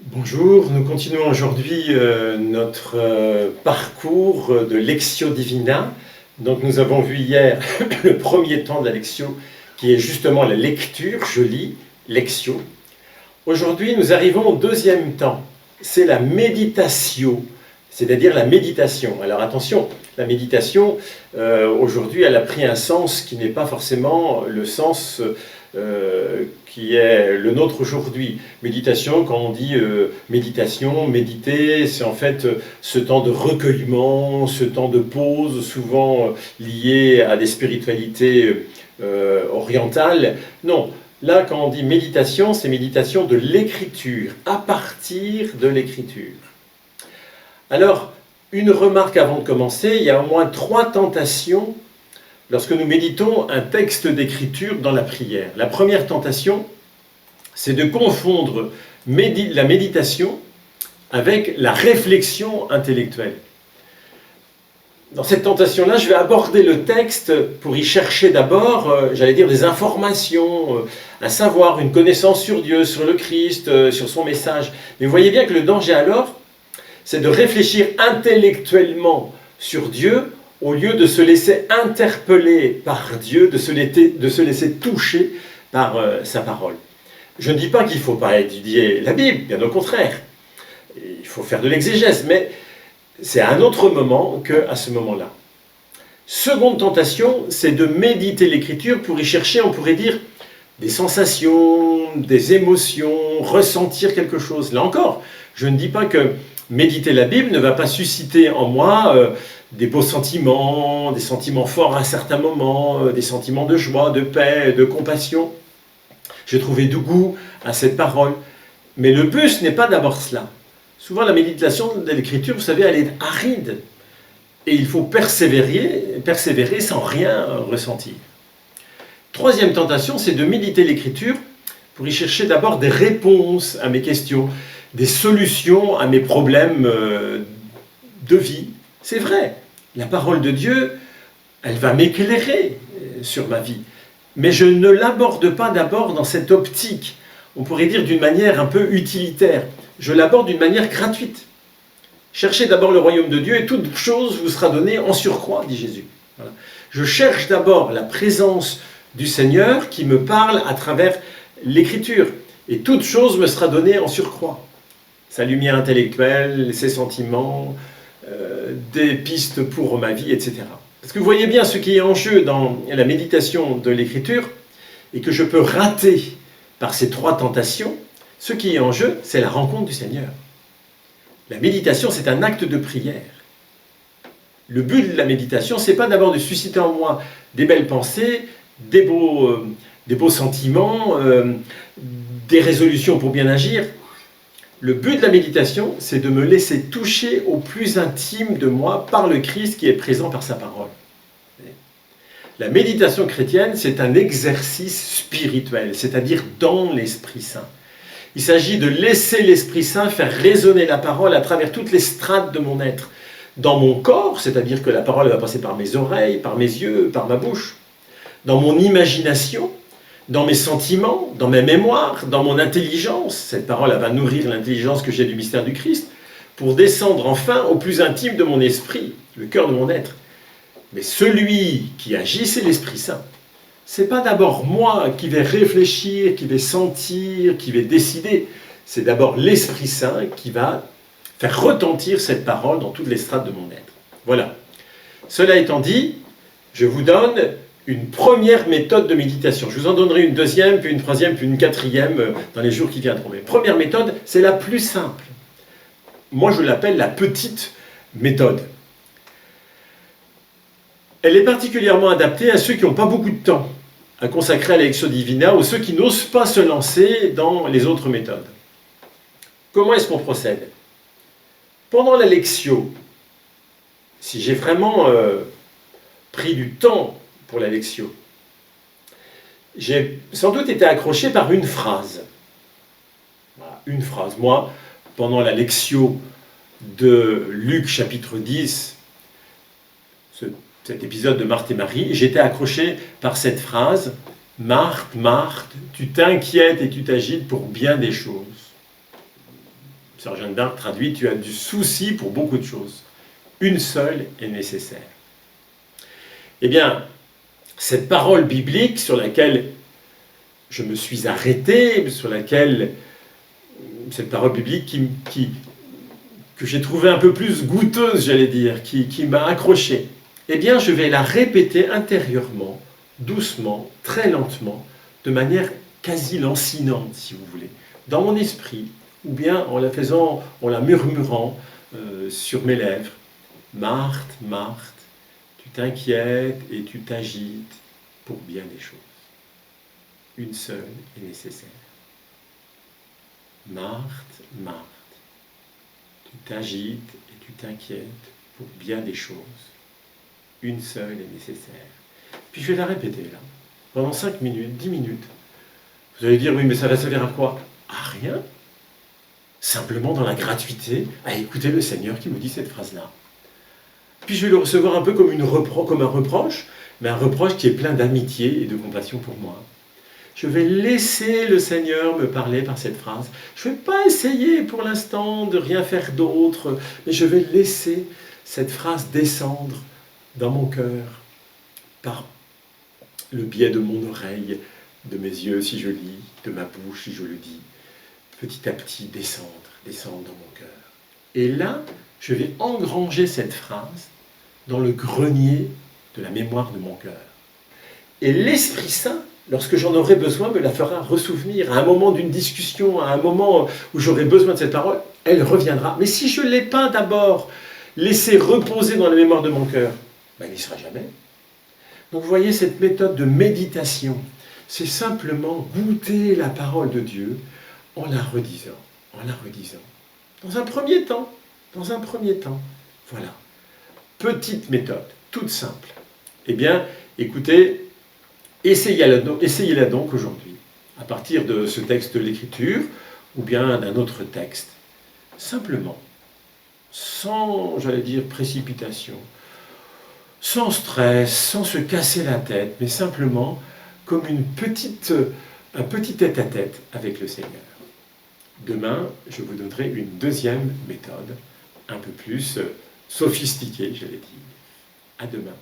Bonjour, nous continuons aujourd'hui notre parcours de Lectio Divina. Donc nous avons vu hier le premier temps de la Lectio qui est justement la lecture, je lis, Lectio. Aujourd'hui nous arrivons au deuxième temps, c'est la méditatio, c'est-à-dire la méditation. Alors attention, la méditation aujourd'hui elle a pris un sens qui n'est pas forcément le sens qui est le nôtre aujourd'hui. Méditation, quand on dit méditation, méditer, c'est en fait ce temps de recueillement, ce temps de pause, souvent lié à des spiritualités orientales. Non, là quand on dit méditation, c'est méditation de l'écriture, à partir de l'écriture. Alors, une remarque avant de commencer, il y a au moins 3 tentations lorsque nous méditons un texte d'écriture dans la prière. La première tentation, c'est de confondre la méditation avec la réflexion intellectuelle. Dans cette tentation-là, je vais aborder le texte pour y chercher d'abord, j'allais dire, des informations, un savoir, une connaissance sur Dieu, sur le Christ, sur son message. Mais vous voyez bien que le danger alors, c'est de réfléchir intellectuellement sur Dieu au lieu de se laisser interpeller par Dieu, de se laisser toucher par sa parole. Je ne dis pas qu'il ne faut pas étudier la Bible, bien au contraire. Il faut faire de l'exégèse, mais c'est à un autre moment qu'à ce moment-là. Seconde tentation, c'est de méditer l'Écriture pour y chercher, on pourrait dire, des sensations, des émotions, ressentir quelque chose. Là encore, je ne dis pas que méditer la Bible ne va pas susciter en moi des beaux sentiments, des sentiments forts à un certain moment, des sentiments de joie, de paix, de compassion. J'ai trouvé du goût à cette parole. Mais le but, ce n'est pas d'abord cela. Souvent, la méditation de l'Écriture, vous savez, elle est aride. Et il faut persévérer sans rien ressentir. Troisième tentation, c'est de méditer l'Écriture pour y chercher d'abord des réponses à mes questions, des solutions à mes problèmes de vie. C'est vrai, la parole de Dieu, elle va m'éclairer sur ma vie. Mais je ne l'aborde pas d'abord dans cette optique, on pourrait dire d'une manière un peu utilitaire. Je l'aborde d'une manière gratuite. Cherchez d'abord le royaume de Dieu et toute chose vous sera donnée en surcroît, dit Jésus. Voilà. Je cherche d'abord la présence du Seigneur qui me parle à travers l'Écriture. Et toute chose me sera donnée en surcroît. Sa lumière intellectuelle, ses sentiments, des pistes pour ma vie, etc. Parce que vous voyez bien ce qui est en jeu dans la méditation de l'Écriture, et que je peux rater par ces 3 tentations, ce qui est en jeu, c'est la rencontre du Seigneur. La méditation, c'est un acte de prière. Le but de la méditation, ce n'est pas d'abord de susciter en moi des belles pensées, des beaux sentiments, des résolutions pour bien agir. Le but de la méditation, c'est de me laisser toucher au plus intime de moi par le Christ qui est présent par sa parole. La méditation chrétienne, c'est un exercice spirituel, c'est-à-dire dans l'Esprit Saint. Il s'agit de laisser l'Esprit Saint faire résonner la parole à travers toutes les strates de mon être. Dans mon corps, c'est-à-dire que la parole va passer par mes oreilles, par mes yeux, par ma bouche. Dans mon imagination, dans mes sentiments, dans mes mémoires, dans mon intelligence. Cette parole, elle va nourrir l'intelligence que j'ai du mystère du Christ, pour descendre enfin au plus intime de mon esprit, le cœur de mon être. Mais celui qui agit, c'est l'Esprit Saint. Ce n'est pas d'abord moi qui vais réfléchir, qui vais sentir, qui vais décider. C'est d'abord l'Esprit Saint qui va faire retentir cette parole dans toutes les strates de mon être. Voilà. Cela étant dit, je vous donne une première méthode de méditation. Je vous en donnerai une deuxième, puis une troisième, puis une quatrième dans les jours qui viendront. Mais première méthode, c'est la plus simple. Moi, je l'appelle la petite méthode. Elle est particulièrement adaptée à ceux qui n'ont pas beaucoup de temps à consacrer à la Lectio Divina ou ceux qui n'osent pas se lancer dans les autres méthodes. Comment est-ce qu'on procède? Pendant la Lectio, si j'ai vraiment pris du temps pour la Lectio, j'ai sans doute été accroché par une phrase. Voilà, une phrase. Moi, pendant la Lectio de Luc chapitre 10, cet épisode de Marthe et Marie, j'étais accroché par cette phrase « Marthe, Marthe, tu t'inquiètes et tu t'agites pour bien des choses. » Sœur Jeanne d'Arc traduit, tu as du souci pour beaucoup de choses. Une seule est nécessaire. Eh bien, cette parole biblique sur laquelle je me suis arrêté, cette parole biblique que j'ai trouvée un peu plus goûteuse, j'allais dire, qui m'a accroché, eh bien, je vais la répéter intérieurement, doucement, très lentement, de manière quasi lancinante, si vous voulez, dans mon esprit, ou bien en la murmurant sur mes lèvres. Marthe, Marthe, tu t'inquiètes et tu t'agites pour bien des choses. Une seule est nécessaire. Marthe, Marthe, tu t'agites et tu t'inquiètes pour bien des choses. Une seule est nécessaire. Puis je vais la répéter là, pendant 5 minutes, 10 minutes. Vous allez dire, oui, mais ça va servir à quoi? À rien. Simplement dans la gratuité, à écouter le Seigneur qui me dit cette phrase-là. Puis je vais le recevoir un peu comme un reproche, mais un reproche qui est plein d'amitié et de compassion pour moi. Je vais laisser le Seigneur me parler par cette phrase. Je ne vais pas essayer pour l'instant de rien faire d'autre, mais je vais laisser cette phrase descendre dans mon cœur par le biais de mon oreille, de mes yeux si je lis, de ma bouche si je le dis. Petit à petit descendre dans mon cœur. Et là, je vais engranger cette phrase dans le grenier de la mémoire de mon cœur. Et l'Esprit Saint, lorsque j'en aurai besoin, me la fera ressouvenir. À un moment d'une discussion, à un moment où j'aurai besoin de cette parole, elle reviendra. Mais si je ne l'ai pas d'abord laissé reposer dans la mémoire de mon cœur, il n'y sera jamais. Donc vous voyez, cette méthode de méditation, c'est simplement goûter la parole de Dieu en la redisant. Dans un premier temps, voilà. Petite méthode, toute simple. Eh bien, écoutez, essayez-la donc aujourd'hui, à partir de ce texte de l'Écriture, ou bien d'un autre texte, simplement, sans, j'allais dire, précipitation, sans stress, sans se casser la tête, mais simplement comme un petit tête-à-tête avec le Seigneur. Demain, je vous donnerai une deuxième méthode, un peu plus sophistiquée, j'allais dire. À demain.